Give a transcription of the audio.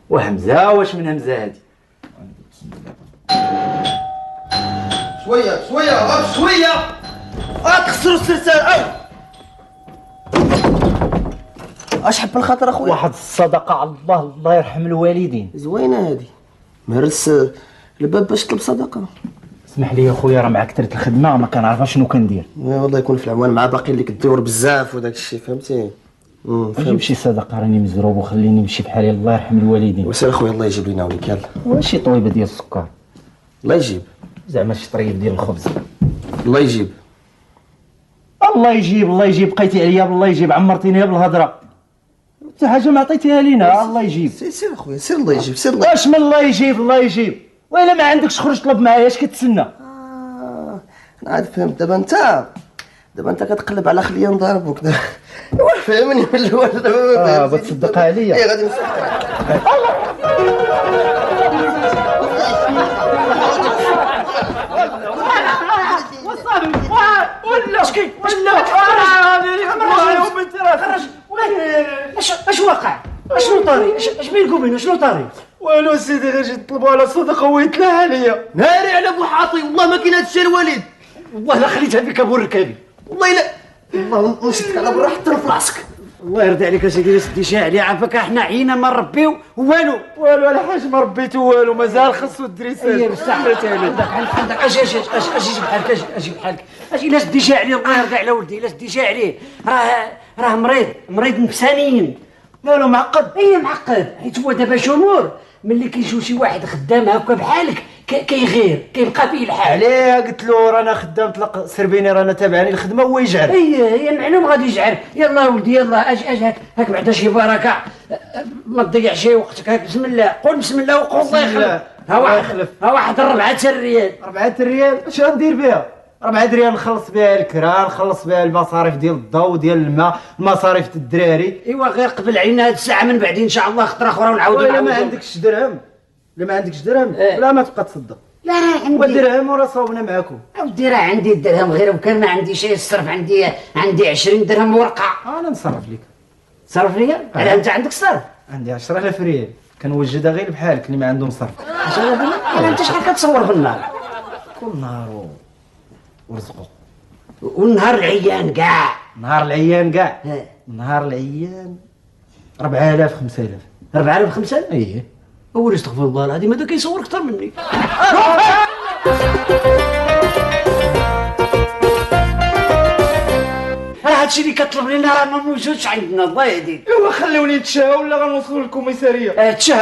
وهمزه واش من همزه هادي؟ شويه غير شويه تخسروا السلسال اش حب الخاطر اخويا. واحد الصدقه على الله يرحم الوالدين. زوينه هادي، مهرس الباب باش تطلب صدقه. اسمح لي اخويا، راه مع كثره الخدمه ما كنعرف شنو كندير. والله يكون في العوان مع باقي اللي كدور بزاف وداك الشيء فهمتي. جيب شي صدقه راني مزروب وخليني نمشي بحالي، الله يرحم الوالدين. وسير اخويا الله يجيب لينا وليك يلا. وشي طويبه ديال السكر الله يجيب. زعما شي طريف ديال الخبز. الله يجيب. الله يجيب الله يجيب، بقيتي عليا بالله يجيب، عمرتيني بالهضره، حتى حاجه ما عطيتيها لينا. الله يجيب. سير اخويا سير الله يجيب سير الله. واش من الله يجيب الله يجيب، وإلا ما عندكش خرج طلب معايا، اش كتسنى؟ انا عاد فهمت. دابا انت كتقلب على خليه نضربوك. فهمني من الاول. بتصدقها عليا. ايه غادي نصدقك. ولا شكي ولا اش وقع؟ اشنو طاري؟ اش بينكم وبينه شنو طاري؟ والو سيدي غير جيت نطلبوا على صدقه ويتلاها عليا. ناري على بوحاطي والله ما كاين هادشي الوالد. والله لا خليتها فيك ابو الركابي. والله الا والله نشدك على برا حتى لفلاسك. الله يرضي عليك اسيدي، سدي شاعلي عافاك، احنا عينا ما نربيو والو على حاجه ما ربيتو والو، مازال خصو الدريسات. ايه بصح عندك اجي بحالك اجي بحالك اجي. الا سدي شاعلي الله يرضي على ولدي، الا سدي شاعلي راه مريض نفسانيا. لا معقد. ايه معقد، حيت هو دابا شمور ملي كيجيو شي واحد خدام هكا بحالك كيغير كيبقى فيه الحال. عليه قلت له رانا خدام طلق سربيني، رانا تابعني الخدمه وهو يجعل. هي معلوم غادي يجعل. يلا ولدي يلا اجي هاك بعدا شي بركه، ما تضيعش وقتك. هاك بسم الله، قول بسم الله وقول الله يخلف. ها واحد 4 ريال. 4 ريال اش غندير بها؟ 4 ريال نخلص بها الكرا، نخلص بها المصاريف ديال الضوء ديال الماء، المصاريف ديال الدراري. ايوا غير قبل علينا هاد الساعه، من بعد ان شاء الله خطره اخرى ونعاودوا. لا ما عندكش درهم، لا ما تبقى تصدق. لا راه عندي والدرهم وراه صوبنا معاكم. اودي راه عندي الدرهم، غير وكان ما عندي شيء الصرف، عندي 20 درهم ورقه. انا نصرف لك. صرف ليا؟ على انت عندك صرف؟ عندي 10,000 ريال كنوجدها غير بحالك اللي ما عندهم صرف. 10,000 ريال؟ انا انت شحال كتصور في النهار؟ كل نهار ورزقه. والنهار العيان كاع. نهار العيان كاع. نهار العيان 4000 5000. 4000 5000؟ اييه. اول استغفر الله العظيم، هذا كيصور اكثر مني. راه هادشي اللي كطلب لنا راه ما موجودش عندنا، الله يهديك. ايوا خلوني نتشهى ولا غنوصلوا للكوميساريه. تشهى